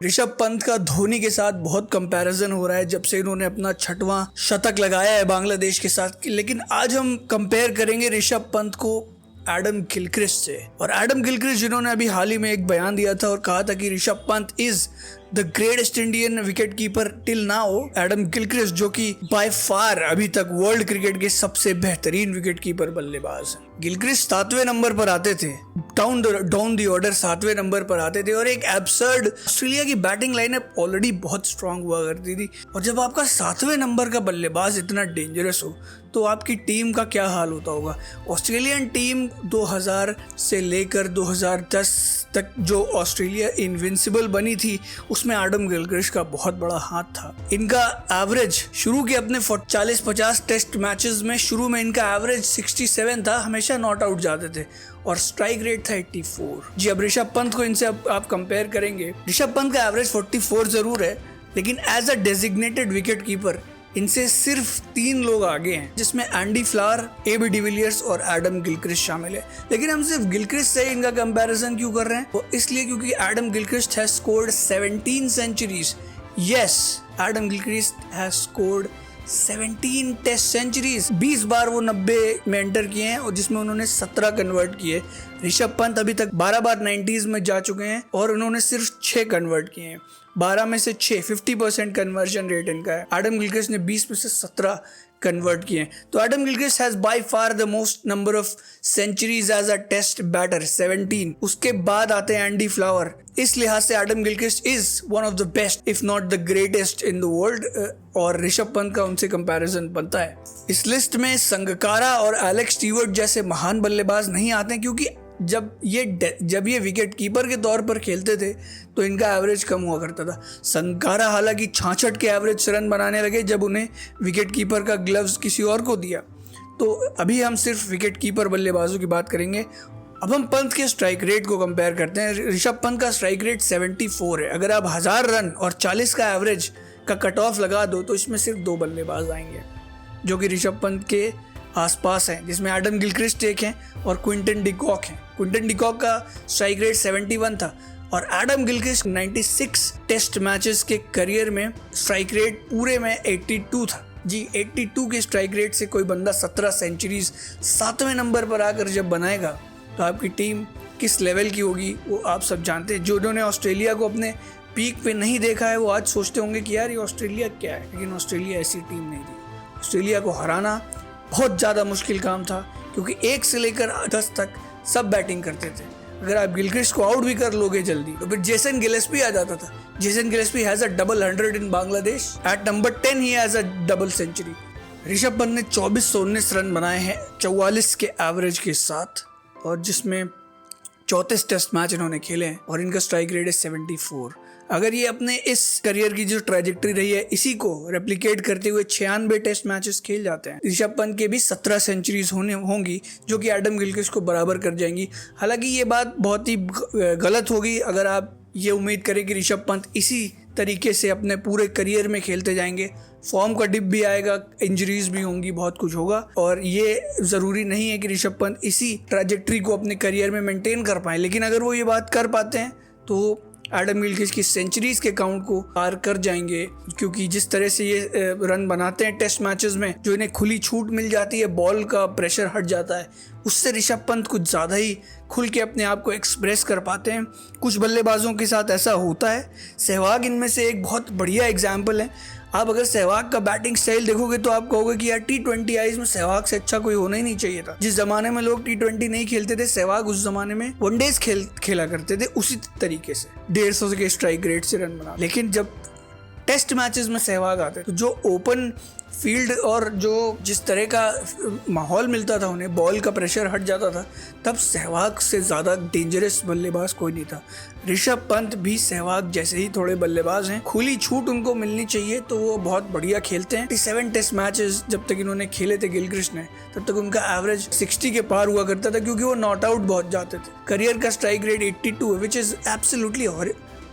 ऋषभ पंत का धोनी के साथ बहुत कंपैरिजन हो रहा है जब से इन्होंने अपना 6वां शतक लगाया है बांग्लादेश के साथ। लेकिन आज हम कंपेयर करेंगे ऋषभ पंत को एडम गिलक्रिस्ट से। और एडम गिलक्रिस्ट जिन्होंने अभी हाल ही में एक बयान दिया था और कहा था कि Rishabh Pant is the greatest Indian wicket keeper till now. Adam Gilchrist जो कि बाय फार अभी तक वर्ल्ड क्रिकेट के सबसे बेहतरीन विकेट कीपर बल्लेबाज हैं। गिलक्रिस्ट 7वें नंबर पर आते थे, डाउन दी ऑर्डर 7वें नंबर पर आते थे और एक एब्सर्ड ऑस्ट्रेलिया की बैटिंग लाइनअप ऑलरेडी बहुत स्ट्रांग हुआ करती थी। और जब आपका 7वें नंबर का बल्लेबाज इतना डेंजरस हो तो आपकी टीम का क्या हाल होता होगा। ऑस्ट्रेलियन टीम 2000 से लेकर 2010 तक जो ऑस्ट्रेलिया इनविंसिबल बनी थी उसमें एडम गिलक्रिस्ट का बहुत बड़ा हाथ था। इनका एवरेज शुरू के अपने 40-50 टेस्ट मैचेस में शुरू में इनका एवरेज 67 था, हमेशा नॉट आउट जाते थे और स्ट्राइक रेट था 84। जी अब ऋषभ पंत को इनसे आप कंपेयर करेंगे। ऋषभ पंत का एवरेज 44 जरूर है, लेकिन as a designated wicket keeper इनसे सिर्फ 3 लोग आगे हैं, जिसमें एंडी फ्लावर, एबी डिविलियर्स और एडम गिलक्रिस्ट शामिल है। लेकिन हम सिर्फ गिलक्रिस्ट से इनका कंपैरिजन क्यों कर रहे हैं? वो इसलिए क्योंकि Adam Gilchrist has scored 17 centuries. Yes, Adam Gilchrist has scored 17 test centuries. 20 बार वो 90 में एंटर किए हैं और जिसमें उन्होंने 17 कन्वर्ट किए। ऋषभ पंत अभी तक 12 बार 90s में जा चुके हैं और उन्होंने सिर्फ 6 कन्वर्ट किए हैं। 12 में से 6, 50% कन्वर्जन रेट इनका है। एडम गिलक्रिस्ट ने 20 में से 17 कन्वर्ट किए। तो Adam Gilchrist has by far the most number of centuries as a test batter, 17। उसके बाद आते हैं एंडी फ्लावर। इस लिहाज से Adam Gilchrist is one of the best if not the greatest in the world और ऋषभ पंत का उनसे कंपैरिजन बनता है। इस लिस्ट में संगकारा और एलेक्स स्टीवर्ट जैसे महान बल्लेबाज नहीं आते क्योंकि जब ये विकेट कीपर के तौर पर खेलते थे तो इनका एवरेज कम हुआ करता था। संगकारा हालांकि 66 के एवरेज से रन बनाने लगे जब उन्हें विकेट कीपर का ग्लव्स किसी और को दिया। तो अभी हम सिर्फ विकेट कीपर बल्लेबाजों की बात करेंगे। अब हम पंत के स्ट्राइक रेट को कंपेयर करते हैं। ऋषभ पंत का स्ट्राइक रेट 74 है। अगर आप 1000 रन और 40 का एवरेज का कट ऑफ लगा दो तो इसमें सिर्फ 2 बल्लेबाज आएंगे जो कि ऋषभ पंत के आसपास हैं, जिसमें एडम गिलक्रिस्ट एक हैं और क्विंटन डिकॉक हैं। क्विंटन डिकॉक का स्ट्राइक रेट 71 था और एडम गिलक्रिस्ट 96 टेस्ट मैचेस के करियर में स्ट्राइक रेट पूरे में 82 था। जी 82 के स्ट्राइक रेट से कोई बंदा 17 सेंचुरीज 7वें नंबर पर आकर जब बनाएगा तो आपकी टीम किस लेवल की होगी वो आप सब जानते हैं। जो उन्होंने ऑस्ट्रेलिया को अपने पीक पे नहीं देखा है वो आज सोचते होंगे कि यार ये ऑस्ट्रेलिया क्या है, लेकिन ऑस्ट्रेलिया ऐसी टीम नहीं थी। ऑस्ट्रेलिया को हराना बहुत ज़्यादा मुश्किल काम था क्योंकि 1 से लेकर 10 तक सब बैटिंग करते थे। अगर आप गिलक्रिस्ट को आउट भी कर लोगे जल्दी तो फिर जेसन गिलेस्पी आ जाता था। Jason Gillespie has a double 100 in Bangladesh. At number 10 he has a double century. Rishabh Pant ने 2419 रन बनाए हैं 44 के एवरेज के साथ और जिसमें 34 टेस्ट मैच इन्होंने खेले हैं और इनका स्ट्राइक रेट है 74। अगर ये अपने इस करियर की जो ट्रैजेक्टरी रही है इसी को रेप्लिकेट करते हुए 96 टेस्ट मैचेस खेल जाते हैं, ऋषभ पंत के भी 17 सेंचुरीज होंगी जो कि एडम गिलक्रिस्ट को बराबर कर जाएंगी। हालांकि ये बात बहुत ही गलत होगी अगर आप ये उम्मीद करें कि ऋषभ पंत इसी तरीके से अपने पूरे करियर में खेलते जाएंगे। फॉर्म का डिप भी आएगा, इंजरीज भी होंगी, बहुत कुछ होगा और ये ज़रूरी नहीं है कि ऋषभ पंत इसी ट्रैजेक्टरी को अपने करियर में मेंटेन कर पाएँ। लेकिन अगर वो ये बात कर पाते हैं तो एडम गिलक्रिस्ट की सेंचुरीज के काउंट को पार कर जाएंगे क्योंकि जिस तरह से ये रन बनाते हैं टेस्ट मैचेस में, जो इन्हें खुली छूट मिल जाती है, बॉल का प्रेशर हट जाता है, उससे ऋषभ पंत कुछ ज़्यादा ही खुल के अपने आप को एक्सप्रेस कर पाते हैं। कुछ बल्लेबाजों के साथ ऐसा होता है। सहवाग इनमें से एक बहुत बढ़िया एग्जाम्पल है। आप अगर सहवाग का बैटिंग स्टाइल देखोगे तो आप कहोगे कि यार T20 आईज में सहवाग से अच्छा कोई होना ही नहीं चाहिए था। जिस जमाने में लोग T20 नहीं खेलते थे, सहवाग उस जमाने में वनडेज खेला करते थे उसी तरीके से 150 के स्ट्राइक रेट से रन बना। लेकिन जब टेस्ट मैचेस में सहवाग आते तो जो ओपन फील्ड और जो जिस तरह का माहौल मिलता था उन्हें, बॉल का प्रेशर हट जाता था, तब सहवाग से ज़्यादा डेंजरस बल्लेबाज कोई नहीं था। ऋषभ पंत भी सहवाग जैसे ही थोड़े बल्लेबाज हैं। खुली छूट उनको मिलनी चाहिए तो वो बहुत बढ़िया खेलते हैं। 37 टेस्ट मैचेस जब तक इन्होंने खेले थे गिलक्रिस्ट ने, तब तक उनका एवरेज 60 के पार हुआ करता था क्योंकि वो नॉट आउट बहुत जाते थे। करियर का स्ट्राइक रेट 82 है which is absolutely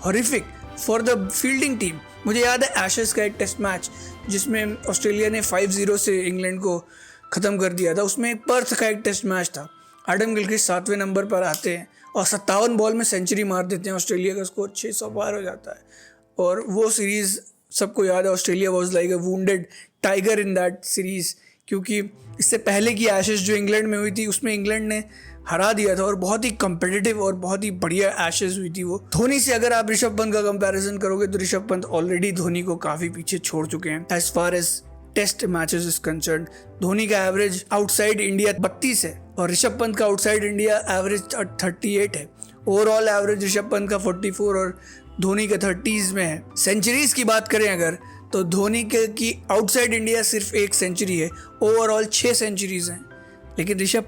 horrific for the fielding team. मुझे याद है एशेस का एक टेस्ट मैच जिसमें ऑस्ट्रेलिया ने 5-0 से इंग्लैंड को ख़त्म कर दिया था। उसमें एक पर्थ का एक टेस्ट मैच था। एडम गिलक्रिस्ट 7वें नंबर पर आते हैं और 57 बॉल में सेंचुरी मार देते हैं। ऑस्ट्रेलिया का स्कोर 600 पार हो जाता है। और वो सीरीज़ सबको याद है, Australia was like a wounded tiger in that series, क्योंकि इससे पहले की एशेज़ जो इंग्लैंड में हुई थी उसमें इंग्लैंड ने हरा दिया था और बहुत ही कम्पिटिटिव और बहुत ही बढ़िया एशेज़ हुई थी वो। धोनी से अगर आप ऋषभ पंत का कंपैरिजन करोगे तो ऋषभ पंत ऑलरेडी धोनी को काफ़ी पीछे छोड़ चुके हैं as far as test matches is concerned. Dhoni का एवरेज आउटसाइड इंडिया 32 है और ऋषभ पंत का आउटसाइड इंडिया एवरेज 38 है। ओवरऑल एवरेज ऋषभ पंत का 44 और धोनी का 30s में है। सेंचुरीज की बात करें अगर तो धोनी की आउटसाइड इंडिया सिर्फ 1 सेंचुरी है, ओवरऑल 6 सेंचुरीज हैं। लेकिन Rishabh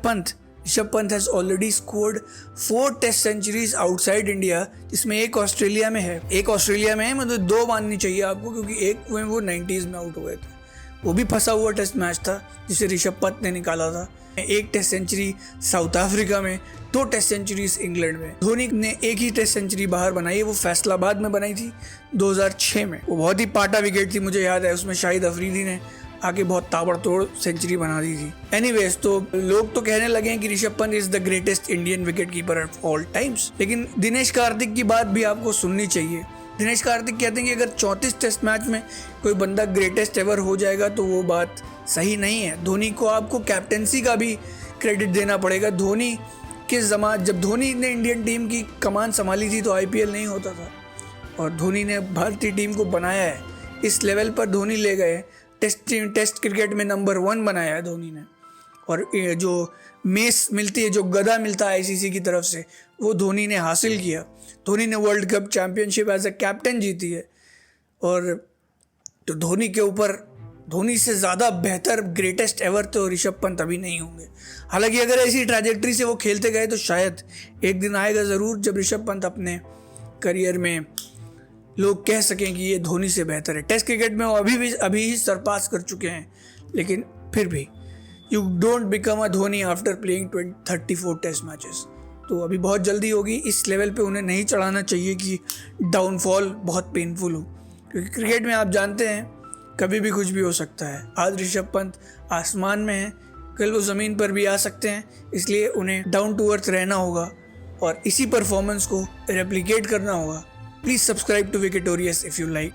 Pant has already scored 4 test centuries outside India, जिसमें एक ऑस्ट्रेलिया में है। मतलब 2 माननी चाहिए आपको, क्योंकि एक में वो 90s में आउट हुए थे, वो भी फंसा हुआ टेस्ट मैच था जिसे ऋषभ पंत ने निकाला था। 1 टेस्ट सेंचुरी साउथ अफ्रीका में, 2 टेस्ट सेंचुरीज इंग्लैंड में। धोनी ने एक ही टेस्ट सेंचुरी बाहर बनाई है, वो फैसलाबाद में बनाई थी 2006 में। वो बहुत ही पाटा विकेट थी, मुझे याद है, उसमें शाहिद अफरीदी ने आके बहुत ताबड़तोड़ सेंचुरी बना दी थी। एनीवेज, तो लोग तो कहने लगे हैं कि Rishabh Pant is the greatest Indian wicket keeper of all times, लेकिन दिनेश कार्तिक की बात भी आपको सुननी चाहिए। दिनेश कार्तिक कहते हैं कि अगर 34 टेस्ट मैच में कोई बंदा ग्रेटेस्ट एवर हो जाएगा तो वो बात सही नहीं है। धोनी को आपको कैप्टेंसी का भी क्रेडिट देना पड़ेगा। धोनी जब धोनी ने इंडियन टीम की कमान संभाली थी तो IPL नहीं होता था, और धोनी ने भारतीय टीम को बनाया है, इस लेवल पर धोनी ले गए। टेस्ट क्रिकेट में नंबर 1 बनाया है धोनी ने, और जो मेस मिलती है, जो गदा मिलता है ICC की तरफ से, वो धोनी ने हासिल किया। धोनी ने world cup championship as a captain जीती है। और तो धोनी से ज़्यादा बेहतर ग्रेटेस्ट एवर तो ऋषभ पंत अभी नहीं होंगे। हालांकि अगर ऐसी ट्रैजेक्टरी से वो खेलते गए तो शायद एक दिन आएगा ज़रूर जब ऋषभ पंत अपने करियर में लोग कह सकें कि ये धोनी से बेहतर है। टेस्ट क्रिकेट में वो अभी ही सरपास कर चुके हैं, लेकिन फिर भी you don't become a Dhoni after playing 34 test matches. तो अभी बहुत जल्दी होगी, इस लेवल पे उन्हें नहीं चढ़ाना चाहिए कि डाउनफॉल बहुत पेनफुल हो, क्योंकि क्रिकेट में आप जानते हैं कभी भी कुछ भी हो सकता है। आज ऋषभ पंत आसमान में है, कल वो ज़मीन पर भी आ सकते हैं, इसलिए उन्हें डाउन टू अर्थ रहना होगा और इसी परफॉर्मेंस को रेप्लिकेट करना होगा। Please subscribe to Wicketorious if you like.